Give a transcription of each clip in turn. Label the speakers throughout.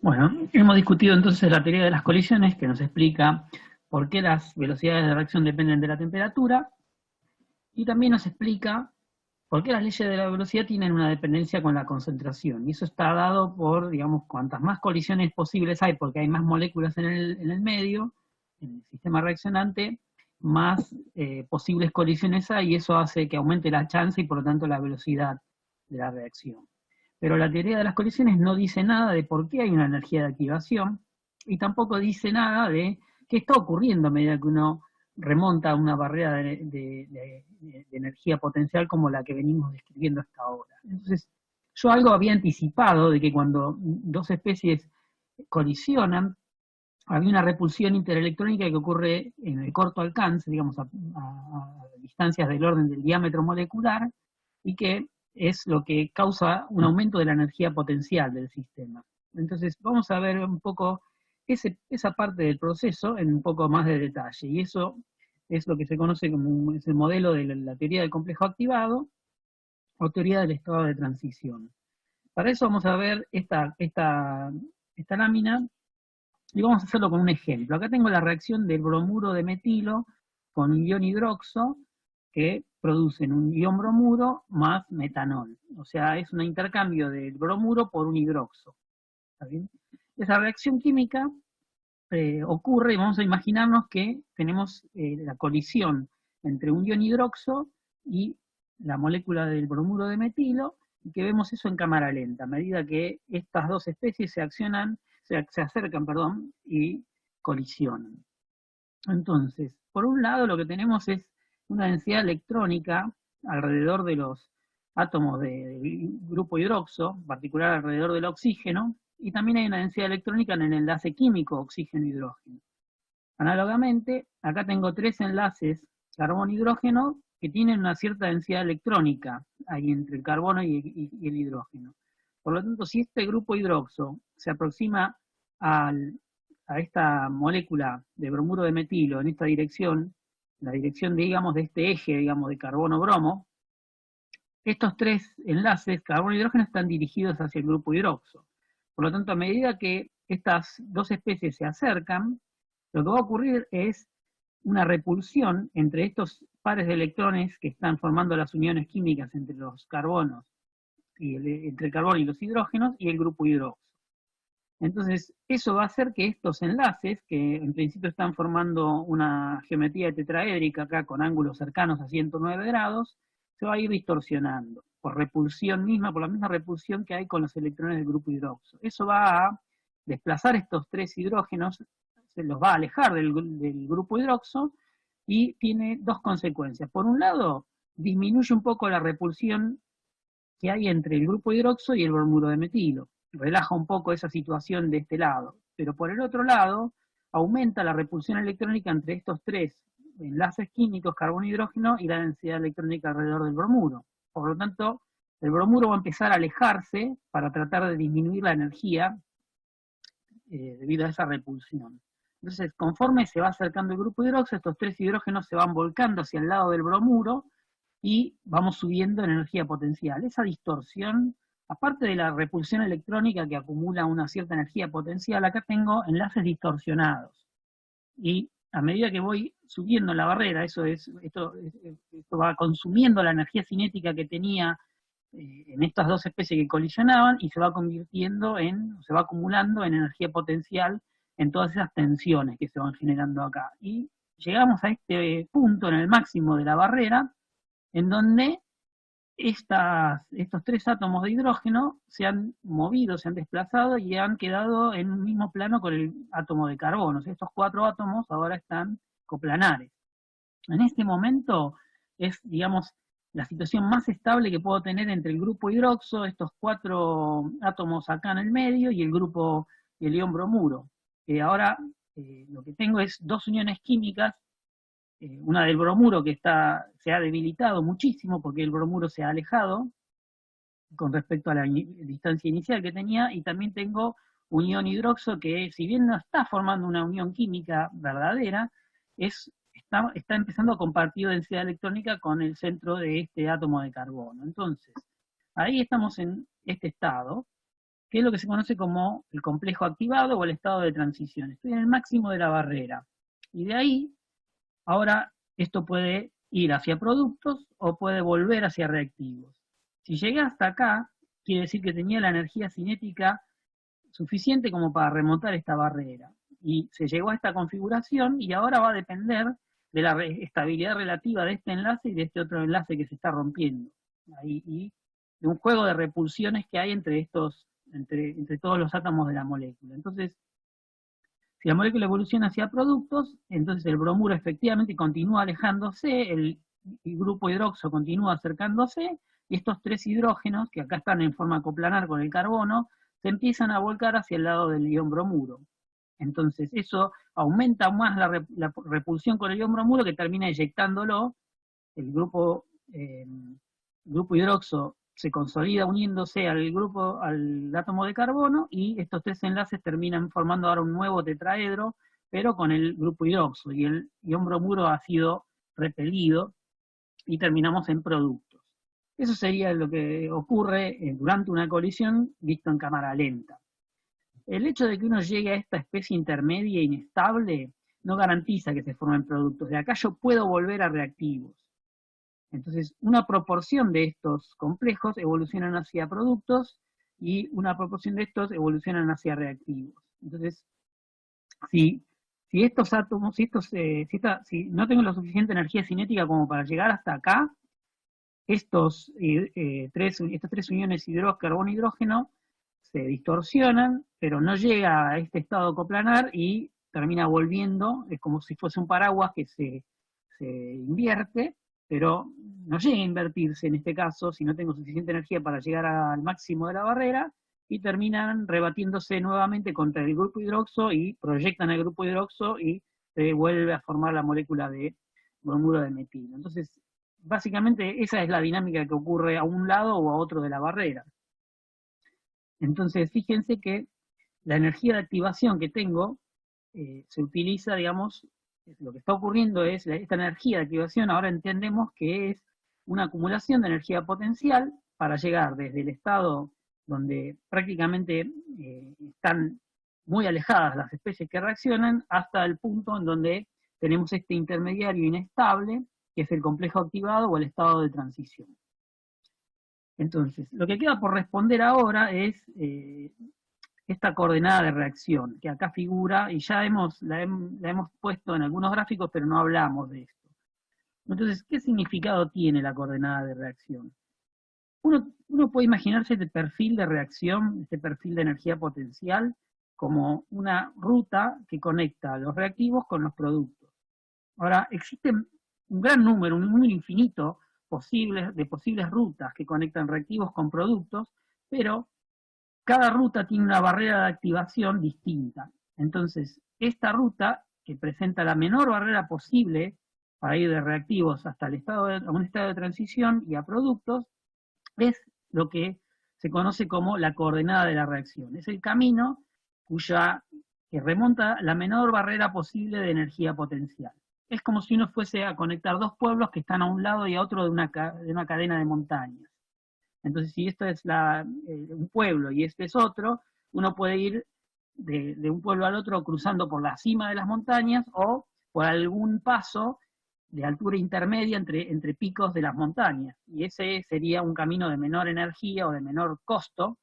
Speaker 1: Bueno, hemos discutido entonces la teoría de las colisiones, que nos explica por qué las velocidades de reacción dependen de la temperatura, y también nos explica por qué las leyes de la velocidad tienen una dependencia con la concentración. Y eso está dado por, digamos, cuantas más colisiones posibles hay, porque hay más moléculas en el medio, en el sistema reaccionante, más posibles colisiones hay, y eso hace que aumente la chance y por lo tanto la velocidad de la reacción. Pero la teoría de las colisiones no dice nada de por qué hay una energía de activación y tampoco dice nada de qué está ocurriendo a medida que uno remonta una barrera de energía potencial como la que venimos describiendo hasta ahora. Entonces, yo algo había anticipado de que cuando dos especies colisionan, había una repulsión interelectrónica que ocurre en el corto alcance, digamos, a distancias del orden del diámetro molecular, y que es lo que causa un aumento de la energía potencial del sistema. Entonces, vamos a ver un poco esa parte del proceso en un poco más de detalle, y eso es lo que se conoce como es el modelo de la teoría del complejo activado o teoría del estado de transición. Para eso vamos a ver esta lámina y vamos a hacerlo con un ejemplo. Acá tengo la reacción del bromuro de metilo con un ion hidroxo que producen un ion bromuro más metanol. O sea, es un intercambio del bromuro por un hidroxo. ¿Está bien? Esa reacción química ocurre, y vamos a imaginarnos que tenemos la colisión entre un ion hidroxo y la molécula del bromuro de metilo, y que vemos eso en cámara lenta, a medida que estas dos especies se acercan, perdón, y colisionan. Entonces, por un lado lo que tenemos es una densidad electrónica alrededor de los átomos del grupo hidroxo, en particular alrededor del oxígeno, y también hay una densidad electrónica en el enlace químico oxígeno-hidrógeno. Análogamente, acá tengo tres enlaces carbono-hidrógeno que tienen una cierta densidad electrónica ahí entre el carbono y el hidrógeno. Por lo tanto, si este grupo hidroxo se aproxima al, a esta molécula de bromuro de metilo en esta dirección, la dirección, digamos, de este eje, digamos, de carbono-bromo, estos tres enlaces, carbono y hidrógeno, están dirigidos hacia el grupo hidroxo. Por lo tanto, a medida que estas dos especies se acercan, lo que va a ocurrir es una repulsión entre estos pares de electrones que están formando las uniones químicas entre los carbonos entre el carbono y los hidrógenos y el grupo hidroxo. Entonces, eso va a hacer que estos enlaces, que en principio están formando una geometría tetraédrica acá con ángulos cercanos a 109 grados, se va a ir distorsionando por repulsión misma, por la misma repulsión que hay con los electrones del grupo hidroxo. Eso va a desplazar estos tres hidrógenos, se los va a alejar del grupo hidroxo y tiene dos consecuencias. Por un lado, disminuye un poco la repulsión que hay entre el grupo hidroxo y el bromuro de metilo. Relaja un poco esa situación de este lado. Pero por el otro lado, aumenta la repulsión electrónica entre estos tres enlaces químicos, carbono-hidrógeno, y la densidad electrónica alrededor del bromuro. Por lo tanto, el bromuro va a empezar a alejarse para tratar de disminuir la energía debido a esa repulsión. Entonces, conforme se va acercando el grupo hidroxo, estos tres hidrógenos se van volcando hacia el lado del bromuro y vamos subiendo en energía potencial. Esa distorsión, aparte de la repulsión electrónica que acumula una cierta energía potencial, acá tengo enlaces distorsionados. Y a medida que voy subiendo la barrera, esto va consumiendo la energía cinética que tenía en estas dos especies que colisionaban y se va convirtiendo se va acumulando en energía potencial en todas esas tensiones que se van generando acá. Y llegamos a este punto en el máximo de la barrera, en donde estos tres átomos de hidrógeno se han movido, se han desplazado y han quedado en un mismo plano con el átomo de carbono. O sea, estos cuatro átomos ahora están coplanares. En este momento es, digamos, la situación más estable que puedo tener entre el grupo hidroxo, estos cuatro átomos acá en el medio, y el grupo, el ion bromuro. Que ahora lo que tengo es dos uniones químicas, una del bromuro que se ha debilitado muchísimo porque el bromuro se ha alejado con respecto a la distancia inicial que tenía, y también tengo un ion hidroxo que, si bien no está formando una unión química verdadera, está empezando a compartir densidad electrónica con el centro de este átomo de carbono. Entonces, ahí estamos en este estado, que es lo que se conoce como el complejo activado o el estado de transición. Estoy en el máximo de la barrera. Y de ahí, ahora, esto puede ir hacia productos o puede volver hacia reactivos. Si llegué hasta acá, quiere decir que tenía la energía cinética suficiente como para remontar esta barrera. Y se llegó a esta configuración y ahora va a depender de la estabilidad relativa de este enlace y de este otro enlace que se está rompiendo. Y de un juego de repulsiones que hay entre todos los átomos de la molécula. Entonces, si la molécula evoluciona hacia productos, entonces el bromuro efectivamente continúa alejándose, el grupo hidroxo continúa acercándose, y estos tres hidrógenos, que acá están en forma coplanar con el carbono, se empiezan a volcar hacia el lado del ion bromuro. Entonces eso aumenta más la repulsión con el ion bromuro, que termina eyectándolo. El grupo hidroxo se consolida uniéndose al átomo de carbono, y estos tres enlaces terminan formando ahora un nuevo tetraedro, pero con el grupo hidroxo, y el ion bromuro ha sido repelido, y terminamos en productos. Eso sería lo que ocurre durante una colisión visto en cámara lenta. El hecho de que uno llegue a esta especie intermedia e inestable no garantiza que se formen productos. De acá yo puedo volver a reactivos. Entonces, una proporción de estos complejos evolucionan hacia productos y una proporción de estos evolucionan hacia reactivos. Entonces, si estos átomos, si no tengo la suficiente energía cinética como para llegar hasta acá, estas tres uniones carbono-hidrógeno se distorsionan, pero no llega a este estado coplanar y termina volviendo, es como si fuese un paraguas que se invierte, pero no llega a invertirse en este caso si no tengo suficiente energía para llegar al máximo de la barrera, y terminan rebatiéndose nuevamente contra el grupo hidroxo y proyectan el grupo hidroxo y se vuelve a formar la molécula de bromuro de metilo. Entonces, básicamente esa es la dinámica que ocurre a un lado o a otro de la barrera. Entonces, fíjense que la energía de activación que tengo se utiliza, digamos, lo que está ocurriendo es, esta energía de activación ahora entendemos que es una acumulación de energía potencial para llegar desde el estado donde prácticamente están muy alejadas las especies que reaccionan, hasta el punto en donde tenemos este intermediario inestable, que es el complejo activado o el estado de transición. Entonces, lo que queda por responder ahora es esta coordenada de reacción, que acá figura, y ya la hemos puesto en algunos gráficos, pero no hablamos de esto. Entonces, ¿qué significado tiene la coordenada de reacción? Uno puede imaginarse este perfil de reacción, este perfil de energía potencial, como una ruta que conecta los reactivos con los productos. Ahora, existen un gran número, un número infinito de posibles rutas que conectan reactivos con productos, pero cada ruta tiene una barrera de activación distinta. Entonces, esta ruta, que presenta la menor barrera posible para ir de reactivos hasta a un estado de transición y a productos, es lo que se conoce como la coordenada de la reacción. Es el camino que remonta la menor barrera posible de energía potencial. Es como si uno fuese a conectar dos pueblos que están a un lado y a otro de una cadena de montañas. Entonces, si esto es un pueblo y este es otro, uno puede ir de un pueblo al otro cruzando por la cima de las montañas o por algún paso de altura intermedia entre picos de las montañas. Y ese sería un camino de menor energía o de menor costo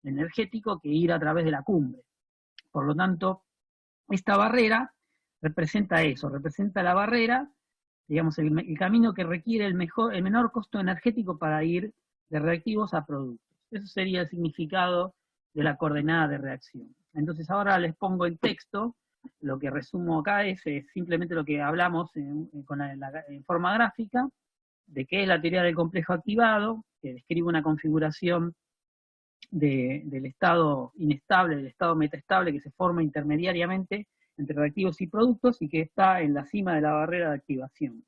Speaker 1: energético que ir a través de la cumbre. Por lo tanto, esta barrera representa eso, representa la barrera, digamos, el camino que requiere el menor costo energético para ir de reactivos a productos. Eso sería el significado de la coordenada de reacción. Entonces ahora les pongo en texto, lo que resumo acá es simplemente lo que hablamos en forma gráfica, de qué es la teoría del complejo activado, que describe una configuración del estado inestable, del estado metaestable que se forma intermediariamente entre reactivos y productos y que está en la cima de la barrera de activación.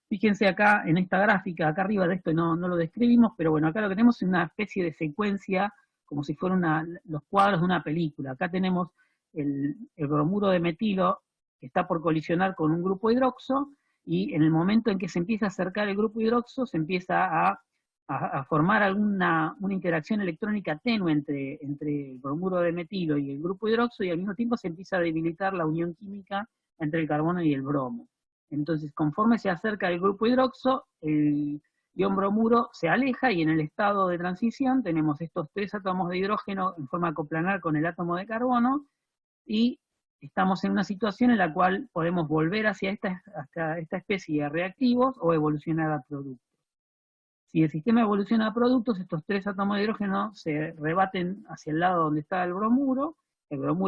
Speaker 1: Fíjense acá en esta gráfica, acá arriba de esto no lo describimos, pero bueno, acá lo que tenemos es una especie de secuencia, como si fueran los cuadros de una película. Acá tenemos el bromuro de metilo que está por colisionar con un grupo hidroxo, y en el momento en que se empieza a acercar el grupo hidroxo, se empieza a a formar una interacción electrónica tenue entre el bromuro de metilo y el grupo hidroxo, y al mismo tiempo se empieza a debilitar la unión química entre el carbono y el bromo. Entonces, conforme se acerca el grupo hidroxo, el ion bromuro se aleja, y en el estado de transición tenemos estos 3 átomos de hidrógeno en forma coplanar con el átomo de carbono, y estamos en una situación en la cual podemos volver hacia esta especie de reactivos o evolucionar a productos. Si el sistema evoluciona a productos, estos 3 átomos de hidrógeno se rebaten hacia el lado donde está el bromuro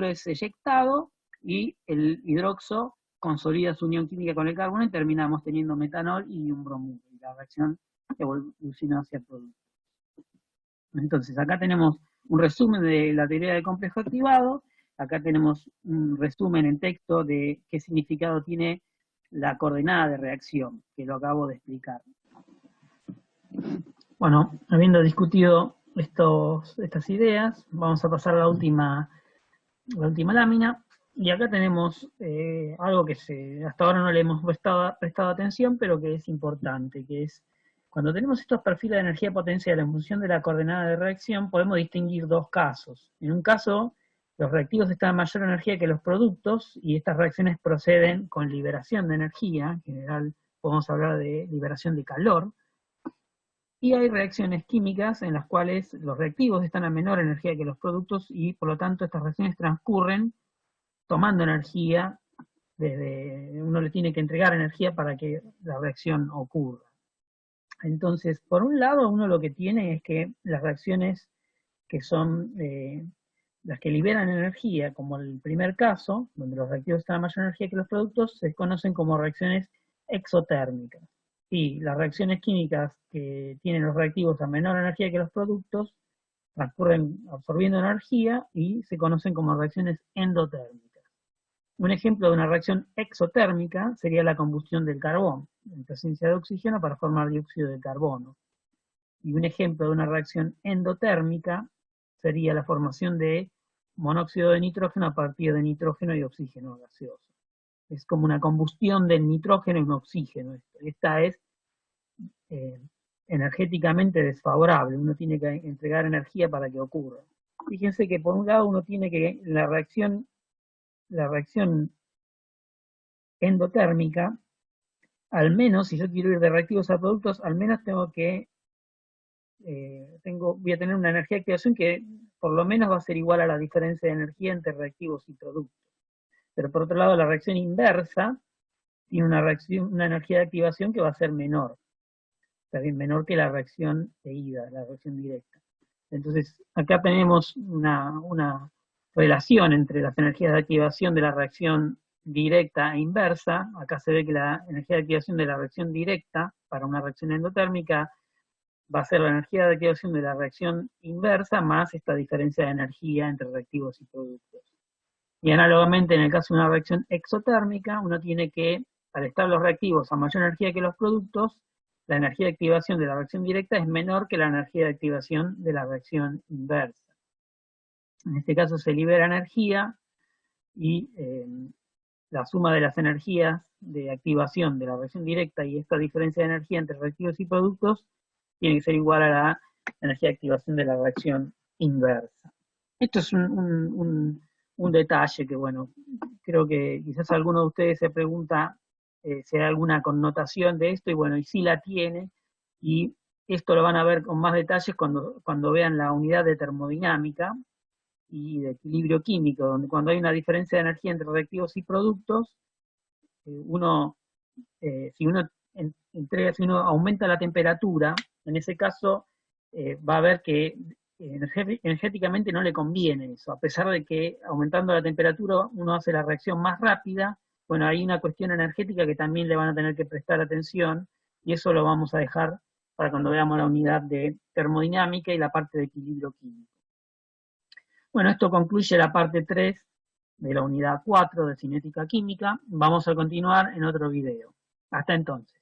Speaker 1: es eyectado y el hidroxo consolida su unión química con el carbono y terminamos teniendo metanol y un bromuro. Y la reacción evoluciona hacia productos. Entonces, acá tenemos un resumen de la teoría del complejo activado, acá tenemos un resumen en texto de qué significado tiene la coordenada de reacción, que lo acabo de explicar. Bueno, habiendo discutido estas ideas, vamos a pasar a la última lámina, y acá tenemos algo que hasta ahora no le hemos prestado atención, pero que es importante, que es, cuando tenemos estos perfiles de energía potencial en función de la coordenada de reacción, podemos distinguir 2 casos. En un caso, los reactivos están a mayor energía que los productos, y estas reacciones proceden con liberación de energía, en general podemos hablar de liberación de calor, y hay reacciones químicas en las cuales los reactivos están a menor energía que los productos, y por lo tanto estas reacciones transcurren tomando energía, uno le tiene que entregar energía para que la reacción ocurra. Entonces, por un lado, uno lo que tiene es que las reacciones que son las que liberan energía, como el primer caso, donde los reactivos están a mayor energía que los productos, se conocen como reacciones exotérmicas. Y las reacciones químicas que tienen los reactivos a menor energía que los productos transcurren absorbiendo energía y se conocen como reacciones endotérmicas. Un ejemplo de una reacción exotérmica sería la combustión del carbón, en presencia de oxígeno, para formar dióxido de carbono. Y un ejemplo de una reacción endotérmica sería la formación de monóxido de nitrógeno a partir de nitrógeno y oxígeno gaseoso. Es como una combustión del nitrógeno y un oxígeno. Esta es energéticamente desfavorable, uno tiene que entregar energía para que ocurra. Fíjense que por un lado uno tiene que la reacción endotérmica, al menos, si yo quiero ir de reactivos a productos, al menos voy a tener una energía de activación que por lo menos va a ser igual a la diferencia de energía entre reactivos y productos. Pero por otro lado, la reacción inversa tiene una energía de activación que va a ser menor. También menor que la reacción de ida, la reacción directa. Entonces, acá tenemos una relación entre las energías de activación de la reacción directa e inversa. Acá se ve que la energía de activación de la reacción directa para una reacción endotérmica va a ser la energía de activación de la reacción inversa más esta diferencia de energía entre reactivos y productos. Y análogamente, en el caso de una reacción exotérmica, uno tiene que, al estar los reactivos a mayor energía que los productos, la energía de activación de la reacción directa es menor que la energía de activación de la reacción inversa. En este caso se libera energía, y la suma de las energías de activación de la reacción directa y esta diferencia de energía entre reactivos y productos tiene que ser igual a la energía de activación de la reacción inversa. Esto es un detalle que, bueno, creo que quizás alguno de ustedes se pregunta si hay alguna connotación de esto, y bueno, y sí la tiene, y esto lo van a ver con más detalles cuando vean la unidad de termodinámica y de equilibrio químico, donde cuando hay una diferencia de energía entre reactivos y productos, si uno aumenta la temperatura, en ese caso va a ver que energéticamente no le conviene eso, a pesar de que aumentando la temperatura uno hace la reacción más rápida. Bueno, hay una cuestión energética que también le van a tener que prestar atención, y eso lo vamos a dejar para cuando veamos la unidad de termodinámica y la parte de equilibrio químico. Bueno, esto concluye la parte 3 de la unidad 4 de cinética química. Vamos a continuar en otro video. Hasta entonces.